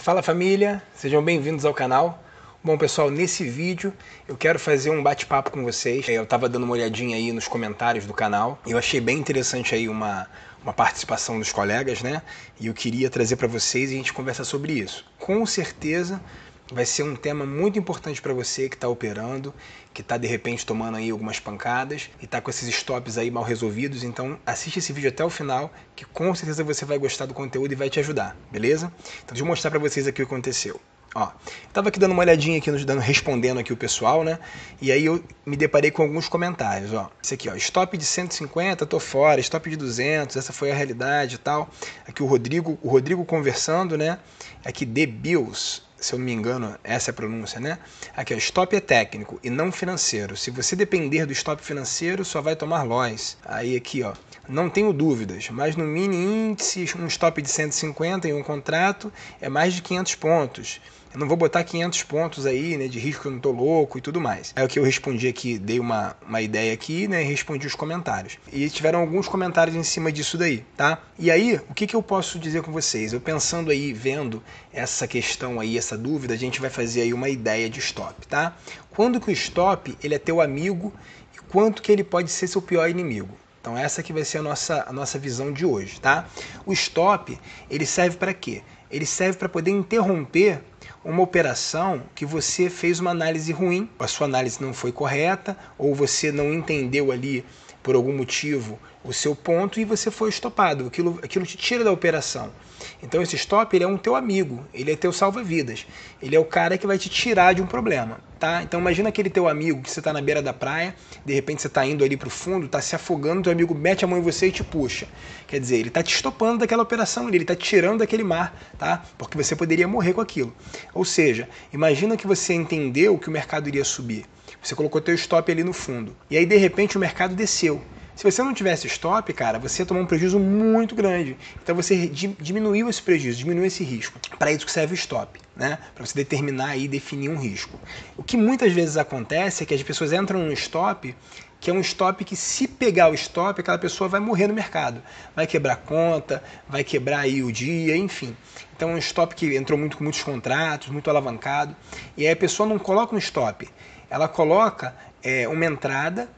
Fala família, sejam bem-vindos ao canal. Bom pessoal, nesse vídeo eu quero fazer um bate-papo com vocês. Eu estava dando uma olhadinha aí nos comentários do canal e eu achei bem interessante aí uma participação dos colegas, né? E eu queria trazer para vocês e a gente conversar sobre isso. Com certeza vai ser um tema muito importante para você que está operando, que está de repente tomando aí algumas pancadas e está com esses stops aí mal resolvidos. Então assiste esse vídeo até o final, que com certeza você vai gostar do conteúdo e vai te ajudar, beleza? Então deixa eu mostrar para vocês aqui o que aconteceu. Ó, tava aqui dando uma olhadinha aqui, respondendo aqui o pessoal, né? E aí eu me deparei com alguns comentários, ó. Esse aqui, ó, stop de 150, tô fora, stop de 200, essa foi a realidade e tal. Aqui o Rodrigo conversando, né? Aqui The Bills, se eu não me engano, essa é a pronúncia, né? Aqui, ó, stop é técnico e não financeiro. Se você depender do stop financeiro, só vai tomar loss. Aí aqui, ó, não tenho dúvidas, mas no mini índice, um stop de 150 em um contrato é mais de 500 pontos. Eu não vou botar 500 pontos aí, né, de risco que eu não tô louco e tudo mais. É o que eu respondi aqui, dei uma ideia aqui, né, e respondi os comentários. E tiveram alguns comentários em cima disso daí, tá? E aí, o que eu posso dizer com vocês? Eu pensando aí, vendo essa questão aí, essa dúvida, a gente vai fazer aí uma ideia de stop, tá? Quando que o stop, ele é teu amigo e quanto que ele pode ser seu pior inimigo? Então essa que vai ser a nossa visão de hoje, tá? O stop, ele serve para quê? Ele serve para poder interromper uma operação que você fez uma análise ruim, a sua análise não foi correta, ou você não entendeu ali por algum motivo o seu ponto e você foi estopado. Aquilo te tira da operação. Então esse stop, ele é um teu amigo, ele é teu salva-vidas. Ele é o cara que vai te tirar de um problema, tá? Então imagina aquele teu amigo que você está na beira da praia, de repente você está indo ali para o fundo, está se afogando, teu amigo mete a mão em você e te puxa. Quer dizer, ele está te estopando daquela operação, ele está te tirando daquele mar, tá? Porque você poderia morrer com aquilo. Ou seja, imagina que você entendeu que o mercado iria subir. Você colocou teu stop ali no fundo. E aí, de repente, o mercado desceu. Se você não tivesse stop, cara, você ia tomar um prejuízo muito grande. Então você diminuiu esse prejuízo, diminuiu esse risco. Para isso que serve o stop, né? Para você determinar e definir um risco. O que muitas vezes acontece é que as pessoas entram num stop, que é um stop que, se pegar o stop, aquela pessoa vai morrer no mercado. Vai quebrar a conta, vai quebrar aí o dia, enfim. Então é um stop que entrou com muitos contratos, muito alavancado. E aí a pessoa não coloca um stop. Ela coloca uma entrada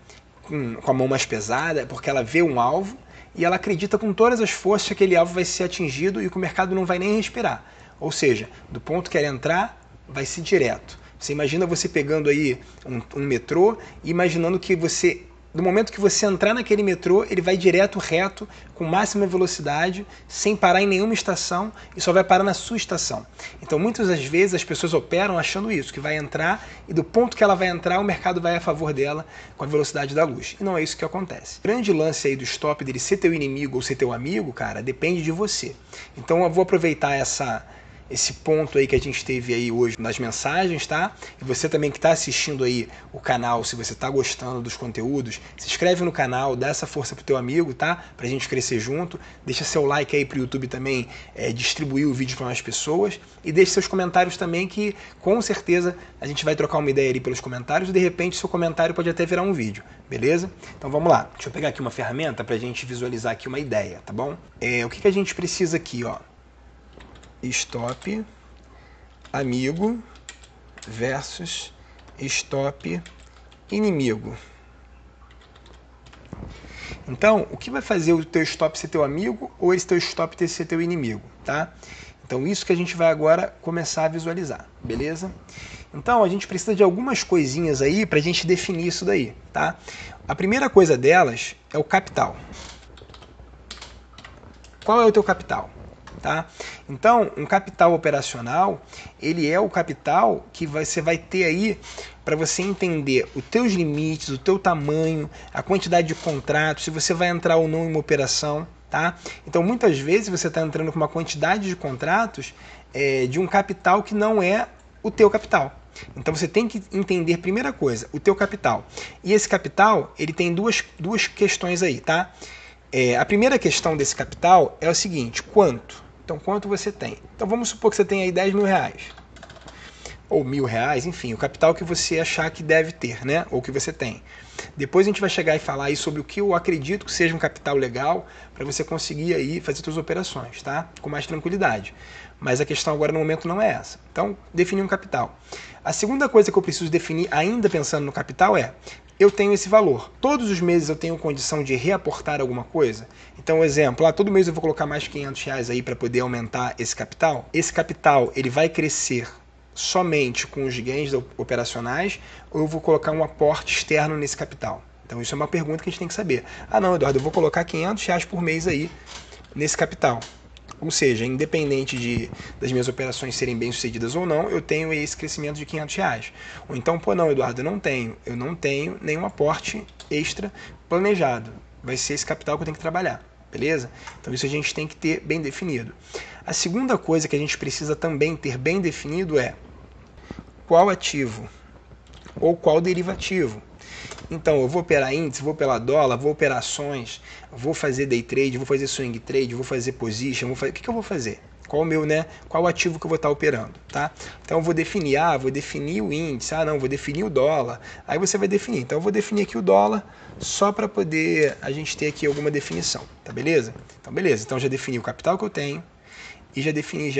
com a mão mais pesada, porque ela vê um alvo e ela acredita com todas as forças que aquele alvo vai ser atingido e que o mercado não vai nem respirar. Ou seja, do ponto que ela entrar, vai ser direto. Você imagina você pegando aí um metrô e imaginando que você, no momento que você entrar naquele metrô, ele vai direto, reto, com máxima velocidade, sem parar em nenhuma estação e só vai parar na sua estação. Então muitas das vezes as pessoas operam achando isso, que vai entrar e do ponto que ela vai entrar, o mercado vai a favor dela com a velocidade da luz. E não é isso que acontece. O grande lance aí do stop, dele ser teu inimigo ou ser teu amigo, cara, depende de você. Então eu vou aproveitar esse ponto aí que a gente teve aí hoje nas mensagens, tá? E você também que está assistindo aí o canal, se você está gostando dos conteúdos, se inscreve no canal, dá essa força pro teu amigo, tá? Pra gente crescer junto. Deixa seu like aí pro YouTube também distribuir o vídeo para mais pessoas. E deixe seus comentários também, que com certeza a gente vai trocar uma ideia ali pelos comentários e de repente seu comentário pode até virar um vídeo, beleza? Então vamos lá. Deixa eu pegar aqui uma ferramenta pra gente visualizar aqui uma ideia, tá bom? O que a gente precisa aqui, ó? Stop amigo versus stop inimigo. Então, o que vai fazer o teu stop ser teu amigo ou esse teu stop ser teu inimigo, tá? Então, isso que a gente vai agora começar a visualizar, beleza? Então, a gente precisa de algumas coisinhas aí para a gente definir isso daí, tá? A primeira coisa delas é o capital. Qual é o teu capital? Tá? Então, um capital operacional, ele é o capital que você vai ter aí para você entender os teus limites, o teu tamanho, a quantidade de contratos, se você vai entrar ou não em uma operação. Tá? Então, muitas vezes você está entrando com uma quantidade de contratos de um capital que não é o teu capital. Então, você tem que entender, primeira coisa, o teu capital. E esse capital, ele tem duas questões aí, tá? A primeira questão desse capital é o seguinte: quanto? Então, quanto você tem? Então, vamos supor que você tem aí 10 mil reais. ou R$1.000, enfim, o capital que você achar que deve ter, né? Ou que você tem. Depois a gente vai chegar e falar aí sobre o que eu acredito que seja um capital legal para você conseguir aí fazer suas operações, tá? Com mais tranquilidade. Mas a questão agora no momento não é essa. Então, definir um capital. A segunda coisa que eu preciso definir, ainda pensando no capital, é: eu tenho esse valor. Todos os meses eu tenho condição de reaportar alguma coisa? Então, exemplo, todo mês eu vou colocar mais R$500 aí para poder aumentar esse capital. Esse capital, ele vai crescer somente com os ganhos operacionais, ou eu vou colocar um aporte externo nesse capital? Então isso é uma pergunta que a gente tem que saber. Não, Eduardo, eu vou colocar R$500 por mês aí nesse capital. Ou seja, independente das minhas operações serem bem sucedidas ou não, eu tenho esse crescimento de R$500. Ou então, não, Eduardo, eu não tenho nenhum aporte extra planejado. Vai ser esse capital que eu tenho que trabalhar. Beleza? Então isso a gente tem que ter bem definido. A segunda coisa que a gente precisa também ter bem definido é: qual ativo ou qual derivativo. Então, eu vou operar índice, vou operar dólar, vou operar ações, vou fazer day trade, vou fazer swing trade, vou fazer position, o que eu vou fazer? Qual o meu, né? Qual o ativo que eu vou estar operando, tá? Então eu vou definir, vou definir o índice, não, vou definir o dólar. Aí você vai definir. Então eu vou definir aqui o dólar só para poder a gente ter aqui alguma definição, tá beleza? Então beleza, então já defini o capital que eu tenho e já defini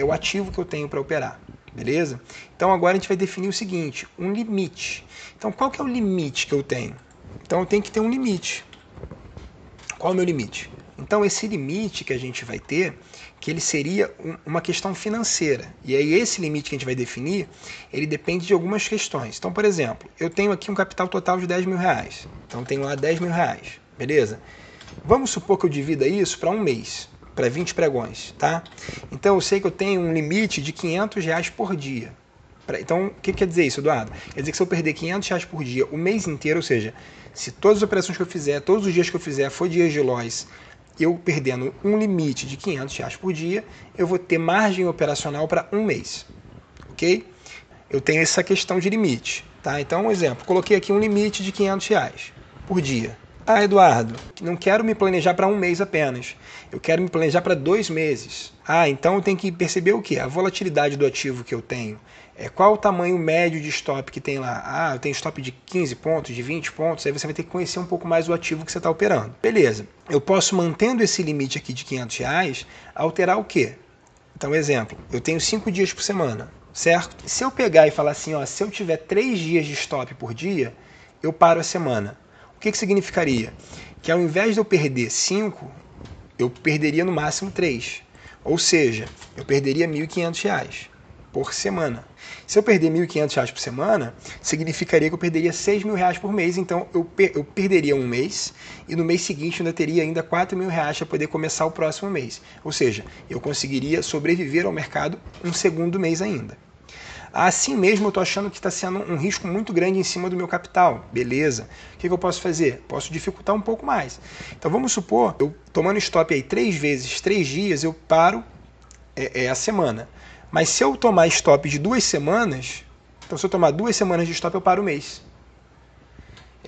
o ativo que eu tenho para operar. Beleza? Então agora a gente vai definir o seguinte, um limite. Então qual que é o limite que eu tenho? Então eu tenho que ter um limite. Qual é o meu limite? Então esse limite que a gente vai ter, que ele seria uma questão financeira. E aí esse limite que a gente vai definir, ele depende de algumas questões. Então, por exemplo, eu tenho aqui um capital total de R$10.000. Então eu tenho lá R$10.000. Beleza? Vamos supor que eu divida isso para um mês, para 20 pregões, tá? Então eu sei que eu tenho um limite de R$500 por dia. Então, o que quer dizer isso, Eduardo? Quer dizer que se eu perder R$500 por dia o mês inteiro, ou seja, se todas as operações que eu fizer, todos os dias que eu fizer for dias de loss, eu perdendo um limite de R$500 por dia, eu vou ter margem operacional para um mês, ok? Eu tenho essa questão de limite, tá? Então, um exemplo, coloquei aqui um limite de R$500 por dia. Eduardo, não quero me planejar para um mês apenas. Eu quero me planejar para 2 meses. Então eu tenho que perceber o quê? A volatilidade do ativo que eu tenho. Qual o tamanho médio de stop que tem lá? Eu tenho stop de 15 pontos, de 20 pontos. Aí você vai ter que conhecer um pouco mais o ativo que você está operando. Beleza. Eu posso, mantendo esse limite aqui de R$500, alterar o quê? Então, exemplo, eu tenho 5 dias por semana, certo? Se eu pegar e falar assim, se eu tiver 3 dias de stop por dia, eu paro a semana. O que significaria? Que ao invés de eu perder 5, eu perderia no máximo 3. Ou seja, eu perderia R$1.500 por semana. Se eu perder R$1.500 por semana, significaria que eu perderia R$6.000 por mês. Então eu perderia um mês e no mês seguinte eu ainda teria ainda R$4.000 para poder começar o próximo mês. Ou seja, eu conseguiria sobreviver ao mercado um segundo mês ainda. Assim mesmo eu estou achando que está sendo um risco muito grande em cima do meu capital. Beleza. O que eu posso fazer? Posso dificultar um pouco mais. Então vamos supor, eu tomando stop aí 3 vezes, 3 dias, eu paro a semana. Mas se eu tomar stop de 2 semanas, então se eu tomar 2 semanas de stop, eu paro o mês.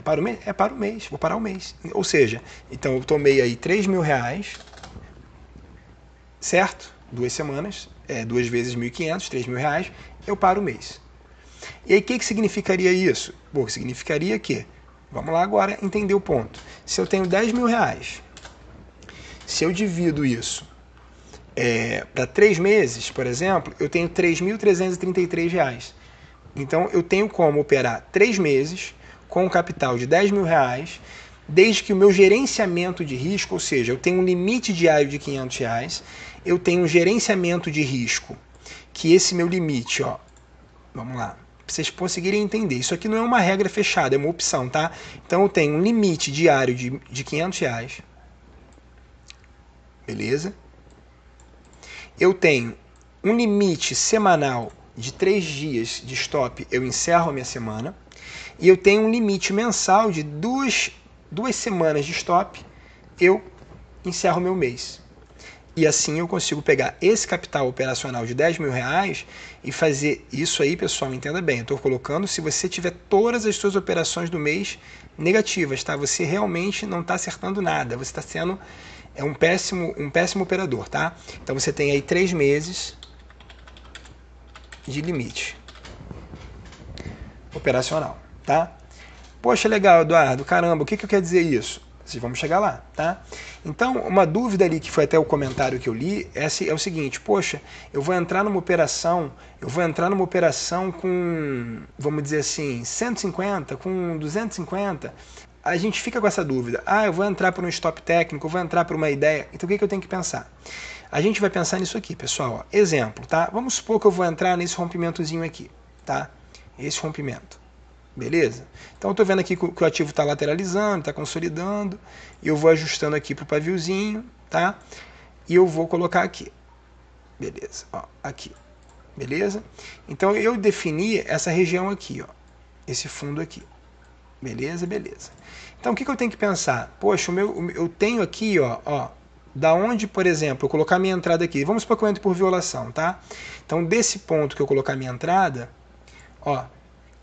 Paro o mês, vou parar o mês. Ou seja, então eu tomei aí R$3.000, certo? 2 semanas, 2 vezes R$1.500, R$3.000, eu paro o mês. E aí o que significaria isso? Bom, significaria que, vamos lá agora entender o ponto. Se eu tenho R$10.000, se eu divido isso para 3 meses, por exemplo, eu tenho R$3.333. Então eu tenho como operar 3 meses com um capital de R$10.000, desde que o meu gerenciamento de risco, ou seja, eu tenho um limite diário de R$500, eu tenho um gerenciamento de risco, que esse meu limite, vamos lá, para vocês conseguirem entender, isso aqui não é uma regra fechada, é uma opção, tá? Então eu tenho um limite diário de R$500, beleza? Eu tenho um limite semanal de 3 dias de stop, eu encerro a minha semana, e eu tenho um limite mensal de 2 semanas de stop, eu encerro meu mês. E assim eu consigo pegar esse capital operacional de R$10.000 e fazer isso aí, pessoal, entenda bem, eu estou colocando se você tiver todas as suas operações do mês negativas, tá? Você realmente não está acertando nada, você está sendo um péssimo operador, tá? Então você tem aí 3 meses de limite. operacional, tá? Poxa, legal, Eduardo, caramba, o que quer dizer isso? Vamos chegar lá, tá? Então, uma dúvida ali, que foi até o comentário que eu li, é o seguinte: poxa, eu vou entrar numa operação com, vamos dizer assim, 150, com 250, a gente fica com essa dúvida. Eu vou entrar por um stop técnico, eu vou entrar por uma ideia, então o que eu tenho que pensar? A gente vai pensar nisso aqui, pessoal. Ó. Exemplo, tá? Vamos supor que eu vou entrar nesse rompimentozinho aqui, tá? Esse rompimento. Beleza? Então eu estou vendo aqui que o ativo está lateralizando, está consolidando, e eu vou ajustando aqui para o paviozinho, tá? E eu vou colocar aqui. Beleza, ó, aqui. Beleza? Então eu defini essa região aqui, ó, esse fundo aqui. Beleza, beleza. Então o que eu tenho que pensar? Poxa, eu tenho aqui, ó, da onde, por exemplo, eu colocar minha entrada aqui. Vamos supor que eu entre por violação, tá? Então desse ponto que eu colocar minha entrada, ó,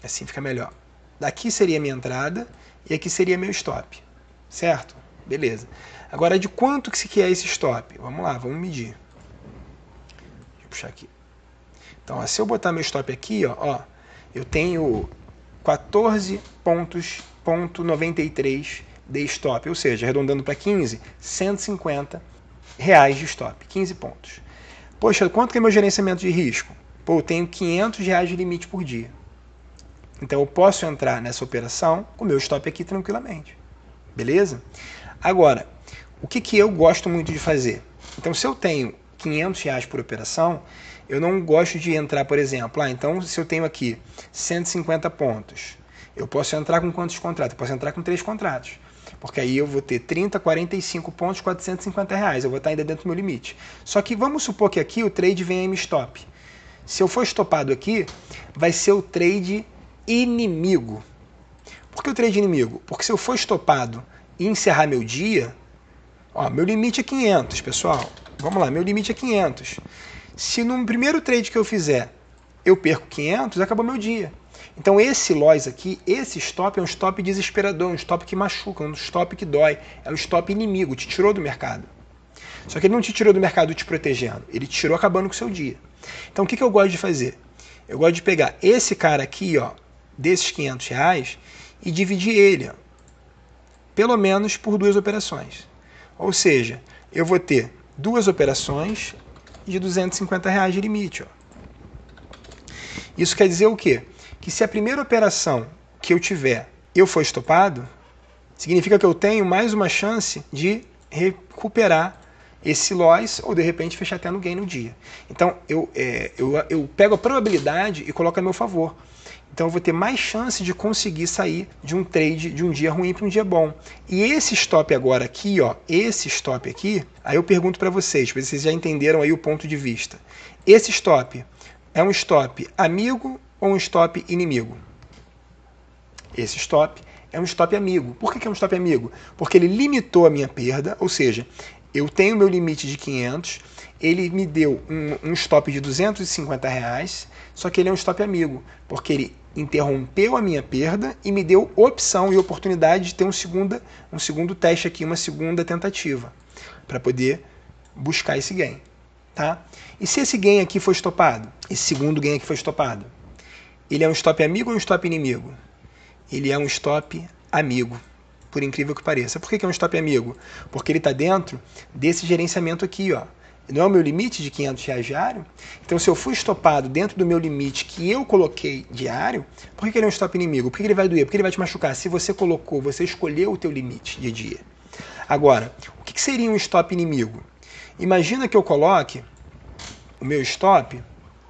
assim fica melhor. Daqui seria minha entrada e aqui seria meu stop, certo? Beleza. Agora, de quanto que é esse stop? Vamos lá, vamos medir. Deixa eu puxar aqui. Então, ó, se eu botar meu stop aqui, ó, eu tenho 14,93 de stop, ou seja, arredondando para 15, R$150 de stop, 15 pontos. Poxa, quanto que é meu gerenciamento de risco? Pô, eu tenho R$500 de limite por dia. Então eu posso entrar nessa operação com o meu stop aqui tranquilamente. Beleza? Agora, o que eu gosto muito de fazer? Então, se eu tenho R$500 por operação, eu não gosto de entrar, por exemplo, então se eu tenho aqui 150 pontos, eu posso entrar com quantos contratos? Eu posso entrar com 3 contratos. Porque aí eu vou ter 30, 45 pontos, R$450. Eu vou estar ainda dentro do meu limite. Só que vamos supor que aqui o trade venha M-stop. Se eu for estopado aqui, vai ser o trade inimigo. Por que o trade inimigo? Porque se eu for estopado e encerrar meu dia, ó, meu limite é 500, pessoal. Vamos lá, meu limite é 500. Se no primeiro trade que eu fizer eu perco 500, acabou meu dia. Então esse loss aqui, esse stop é um stop desesperador, um stop que machuca, um stop que dói, é um stop inimigo, te tirou do mercado. Só que ele não te tirou do mercado te protegendo, ele te tirou acabando com o seu dia. Então o que eu gosto de fazer? Eu gosto de pegar esse cara aqui, ó, desses R$500 e dividir ele, ó, pelo menos por 2 operações. Ou seja, eu vou ter 2 operações de R$250 de limite. Ó. Isso quer dizer o quê? Que se a primeira operação que eu tiver eu for estopado, significa que eu tenho mais uma chance de recuperar esse loss ou de repente fechar até no gain no dia. Então eu pego a probabilidade e coloco a meu favor. Então eu vou ter mais chance de conseguir sair de um trade de um dia ruim para um dia bom. E esse stop agora aqui, ó, esse stop aqui, aí eu pergunto para vocês já entenderam aí o ponto de vista. Esse stop é um stop amigo ou um stop inimigo? Esse stop é um stop amigo. Por que é um stop amigo? Porque ele limitou a minha perda, ou seja, eu tenho meu limite de 500, ele me deu um stop de R$250, só que ele é um stop amigo, porque ele interrompeu a minha perda e me deu opção e oportunidade de ter um segundo teste aqui, uma segunda tentativa, para poder buscar esse gain. Tá? E se esse gain aqui for estopado? Esse segundo gain aqui foi estopado? Ele é um stop amigo ou um stop inimigo? Ele é um stop amigo, por incrível que pareça. Por que é um stop amigo? Porque ele está dentro desse gerenciamento aqui, ó. Não é o meu limite de R$500 diário? Então, se eu fui estopado dentro do meu limite que eu coloquei diário, por que ele é um stop inimigo? Por que ele vai doer? Por que ele vai te machucar? Se você você escolheu o teu limite de dia. Agora, o que seria um stop inimigo? Imagina que eu coloque o meu stop,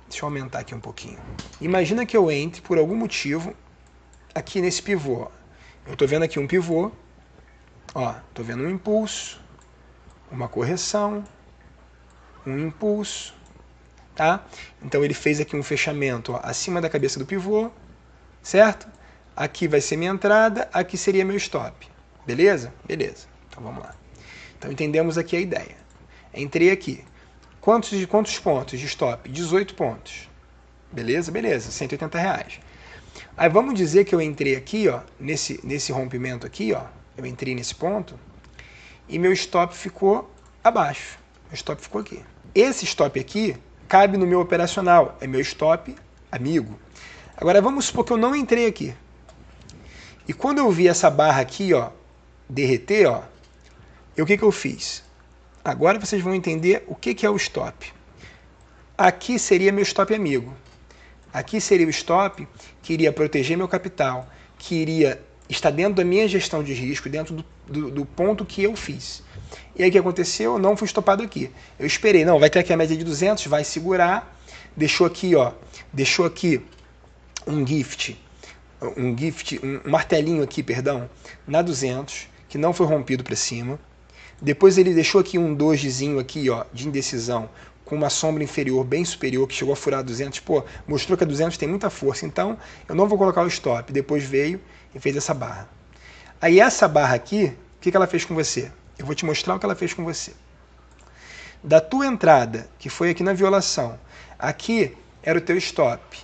deixa eu aumentar aqui um pouquinho. Imagina que eu entre, por algum motivo, aqui nesse pivô. Eu estou vendo aqui um pivô, ó, estou vendo um impulso, uma correção, um impulso, tá? Então ele fez aqui um fechamento, ó, acima da cabeça do pivô, certo? Aqui vai ser minha entrada, aqui seria meu stop. Beleza? Beleza. Então vamos lá. Então entendemos aqui a ideia. Entrei aqui. Quantos pontos de stop? 18 pontos. Beleza? Beleza. R$180. Aí vamos dizer que eu entrei aqui, ó, nesse rompimento aqui, ó, eu entrei nesse ponto e meu stop ficou abaixo. Meu stop ficou aqui. Esse stop aqui cabe no meu operacional, é meu stop amigo. Agora vamos supor que eu não entrei aqui. E quando eu vi essa barra aqui, ó, derreter, ó, o que eu fiz? Agora vocês vão entender o que é o stop. Aqui seria meu stop amigo. Aqui seria o stop que iria proteger meu capital, que iria estar dentro da minha gestão de risco, dentro do ponto que eu fiz. E aí o que aconteceu? Eu não fui estopado aqui. Eu esperei, não, vai ter aqui a média de 200, vai segurar, deixou aqui, ó, deixou aqui um martelinho aqui, perdão, na 200, que não foi rompido para cima. Depois ele deixou aqui um dogezinho aqui, ó, de indecisão, com uma sombra inferior bem superior, que chegou a furar 200, pô, mostrou que a 200 tem muita força, então eu não vou colocar o stop. Depois veio e fez essa barra. Aí essa barra aqui, o que ela fez com você? Eu vou te mostrar o que ela fez com você. Da tua entrada, que foi aqui na violação, aqui era o teu stop.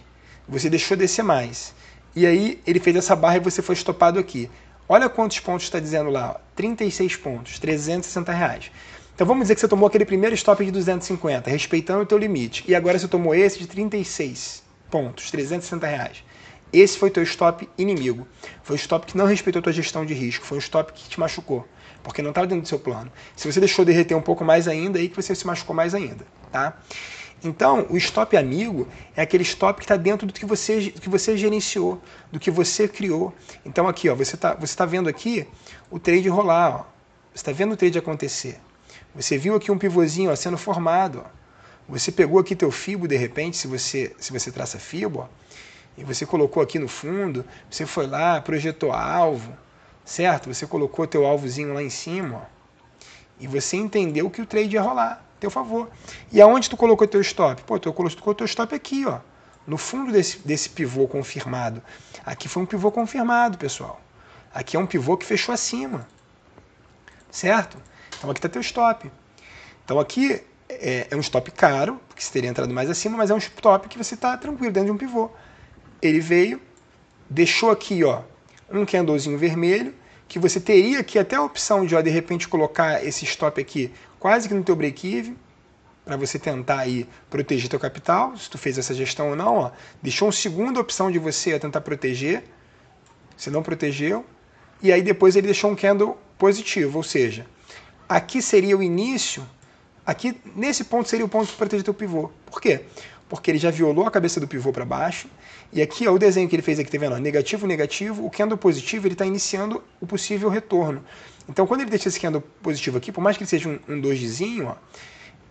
Você deixou descer mais. E aí ele fez essa barra e você foi estopado aqui. Olha quantos pontos está dizendo lá, ó, 36 pontos, R$360. Então vamos dizer que você tomou aquele primeiro stop de 250, respeitando o teu limite. E agora você tomou esse de 36 pontos, R$360. Esse foi teu stop inimigo. Foi o stop que não respeitou a tua gestão de risco. Foi um stop que te machucou, porque não estava dentro do seu plano. Se você deixou derreter um pouco mais ainda, aí que você se machucou mais ainda, tá? Então, o stop amigo é aquele stop que está dentro do que você gerenciou, do que você criou. Então aqui, ó, você tá vendo aqui o trade rolar, ó. Você está vendo o trade acontecer. Você viu aqui um pivôzinho, ó, sendo formado, ó. Você pegou aqui teu fibo, de repente, se você traça fibo, ó, e você colocou aqui no fundo, você foi lá, projetou alvo, certo? Você colocou teu alvozinho lá em cima, ó, e você entendeu que o trade ia rolar, a teu favor. E aonde tu colocou teu stop? Pô, tu colocou teu stop aqui, ó, no fundo desse pivô confirmado. Aqui foi um pivô confirmado, pessoal. Aqui é um pivô que fechou acima, certo? Então aqui está teu stop. Então aqui é um stop caro, porque você teria entrado mais acima, mas é um stop que você está tranquilo dentro de um pivô. Ele veio, deixou aqui, ó, um candlezinho vermelho, que você teria aqui até a opção de, ó, de repente, colocar esse stop aqui quase que no teu break-even, para você tentar aí proteger teu capital, se tu fez essa gestão ou não, ó. Deixou uma segunda opção de você tentar proteger, você não protegeu, e aí depois ele deixou um candle positivo, ou seja, aqui seria o início, aqui nesse ponto seria o ponto de proteger teu pivô. Por quê? Porque ele já violou a cabeça do pivô para baixo, e aqui ó, o desenho que ele fez aqui, tá vendo? Negativo, negativo, o candle positivo ele está iniciando o possível retorno. Então quando ele deixa esse candle positivo aqui, por mais que ele seja um dogezinho, ó,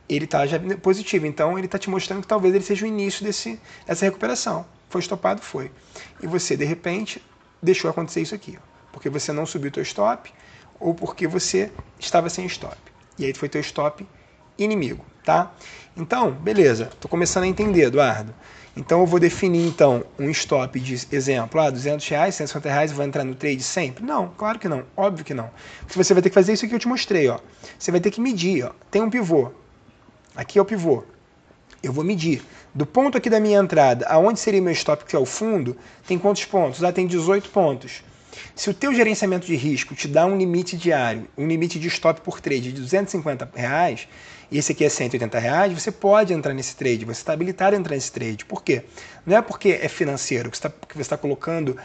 ele está já positivo, então ele está te mostrando que talvez ele seja o início dessa recuperação. Foi estopado? Foi. E você, de repente, deixou acontecer isso aqui, ó, porque você não subiu o teu stop, ou porque você estava sem stop. E aí foi teu stop inimigo, tá? Então, beleza, estou começando a entender, Eduardo. Então eu vou definir então um stop de exemplo, R$200, R$150, vou entrar no trade sempre? Não, claro que não, óbvio que não. Porque você vai ter que fazer isso que eu te mostrei, ó. Você vai ter que medir, ó. Tem um pivô. Aqui é o pivô. Eu vou medir. Do ponto aqui da minha entrada, aonde seria meu stop, que é o fundo, tem quantos pontos? Lá tem 18 pontos. Se o teu gerenciamento de risco te dá um limite diário, um limite de stop por trade de R$250, e esse aqui é R$180, você pode entrar nesse trade, você está habilitado a entrar nesse trade. Por quê? Não é porque é financeiro, que você está colocando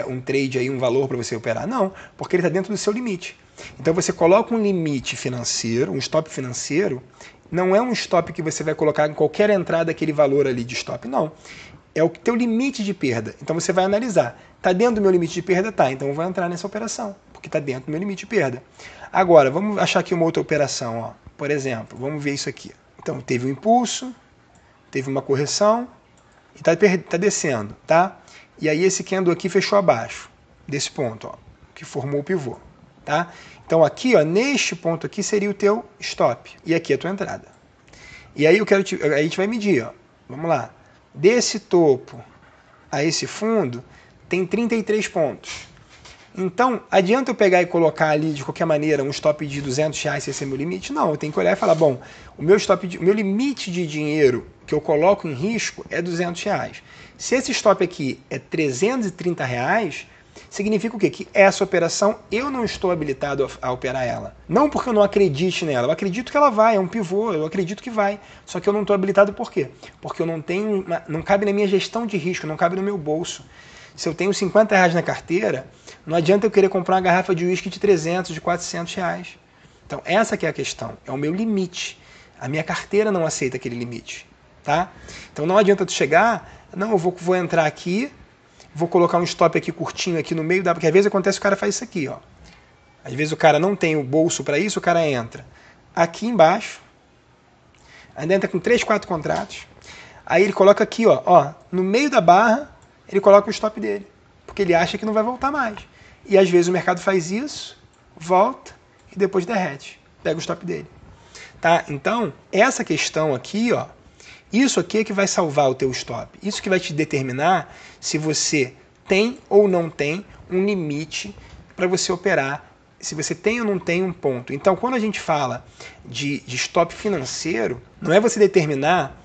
um trade aí, um valor para você operar. Não, porque ele está dentro do seu limite. Então você coloca um limite financeiro, um stop financeiro, não é um stop que você vai colocar em qualquer entrada aquele valor ali de stop, não. É o teu limite de perda. Então você vai analisar. Está dentro do meu limite de perda? Tá, então eu vou entrar nessa operação, porque está dentro do meu limite de perda. Agora, vamos achar aqui uma outra operação, ó. Por exemplo, vamos ver isso aqui. Então, teve um impulso, teve uma correção, e está descendo, tá? E aí esse candle aqui fechou abaixo desse ponto, ó, que formou o pivô, tá? Então aqui, ó, neste ponto aqui seria o teu stop, e aqui é a tua entrada. E aí aí a gente vai medir, ó. Vamos lá. Desse topo a esse fundo tem 33 pontos. Então, adianta eu pegar e colocar ali, de qualquer maneira, um stop de R$200, se esse é meu limite? Não, eu tenho que olhar e falar, bom, o meu limite de dinheiro que eu coloco em risco é R$200. Se esse stop aqui é R$330, significa o quê? Que essa operação eu não estou habilitado a operar ela. Não porque eu não acredite nela, eu acredito que ela vai, é um pivô, eu acredito que vai. Só que eu não estou habilitado por quê? Porque eu não tenho, não cabe na minha gestão de risco, não cabe no meu bolso. Se eu tenho 50 reais na carteira, não adianta eu querer comprar uma garrafa de uísque de 300, de 400 reais. Então essa que é a questão, é o meu limite. A minha carteira não aceita aquele limite. Tá? Então não adianta tu chegar, não, eu vou entrar aqui, vou colocar um stop aqui curtinho aqui no meio, porque às vezes acontece que o cara faz isso aqui, ó. Às vezes o cara não tem o bolso para isso, o cara entra aqui embaixo, ainda entra com 3, 4 contratos, aí ele coloca aqui, ó, no meio da barra, ele coloca o stop dele, porque ele acha que não vai voltar mais. E às vezes o mercado faz isso, volta e depois derrete, pega o stop dele. Tá? Então, essa questão aqui, ó, isso aqui é que vai salvar o teu stop. Isso que vai te determinar se você tem ou não tem um limite para você operar, se você tem ou não tem um ponto. Então, quando a gente fala de stop financeiro, não é você determinar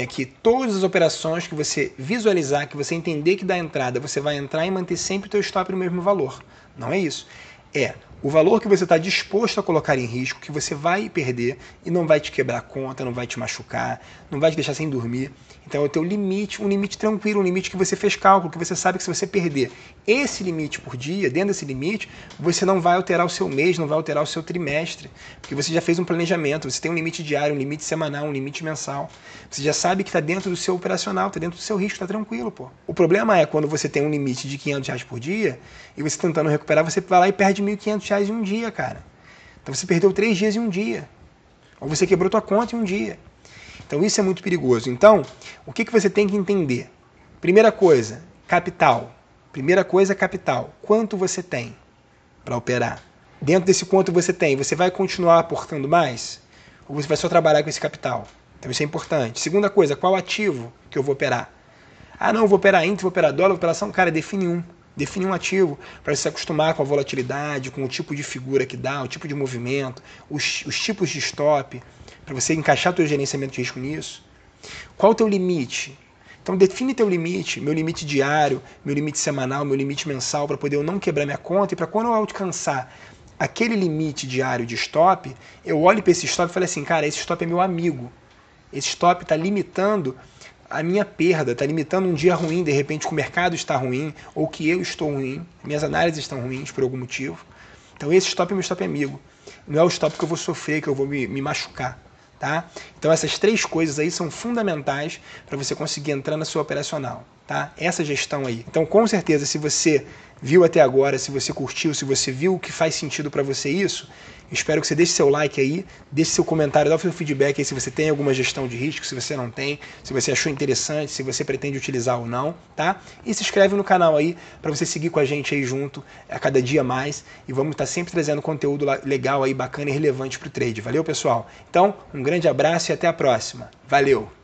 que todas as operações que você visualizar, que você entender que dá entrada, você vai entrar e manter sempre o teu stop no mesmo valor. Não é isso. É o valor que você está disposto a colocar em risco, que você vai perder e não vai te quebrar a conta, não vai te machucar, não vai te deixar sem dormir. Então é o teu limite, um limite tranquilo, um limite que você fez cálculo, que você sabe que se você perder esse limite por dia, dentro desse limite, você não vai alterar o seu mês, não vai alterar o seu trimestre, porque você já fez um planejamento, você tem um limite diário, um limite semanal, um limite mensal. Você já sabe que está dentro do seu operacional, está dentro do seu risco, está tranquilo, pô. O problema é quando você tem um limite de R$500 por dia e você tentando recuperar, você vai lá e perde R$1.500 em um dia, cara. Então você perdeu 3 dias em um dia. Ou você quebrou tua conta em um dia. Então isso é muito perigoso. Então, o que você tem que entender? Primeira coisa, capital. Primeira coisa, capital. Quanto você tem para operar? Dentro desse quanto você tem, você vai continuar aportando mais? Ou você vai só trabalhar com esse capital? Então isso é importante. Segunda coisa, qual ativo que eu vou operar? Ah, não, eu vou operar índice, vou operar dólar, vou operar ação. Cara, define um. Define um ativo para se acostumar com a volatilidade, com o tipo de figura que dá, o tipo de movimento, os tipos de stop, para você encaixar o teu gerenciamento de risco nisso. Qual o teu limite? Então define teu limite, meu limite diário, meu limite semanal, meu limite mensal, para poder eu não quebrar minha conta e para quando eu alcançar aquele limite diário de stop, eu olho para esse stop e falo assim, cara, esse stop é meu amigo. Esse stop está limitando a minha perda, está limitando um dia ruim, de repente que o mercado está ruim, ou que eu estou ruim, minhas análises estão ruins por algum motivo. Então esse stop é meu stop amigo. Não é o stop que eu vou sofrer, que eu vou me machucar. Tá? Então essas 3 coisas aí são fundamentais para você conseguir entrar na sua operacional. Tá? Essa gestão aí. Então com certeza, se você viu até agora, se você curtiu, se você viu o que faz sentido para você isso, espero que você deixe seu like aí, deixe seu comentário, dá o seu feedback aí se você tem alguma gestão de risco, se você não tem, se você achou interessante, se você pretende utilizar ou não, tá? E se inscreve no canal aí para você seguir com a gente aí junto a cada dia mais e vamos estar sempre trazendo conteúdo legal aí, bacana e relevante para o trade. Valeu, pessoal? Então, um grande abraço e até a próxima. Valeu!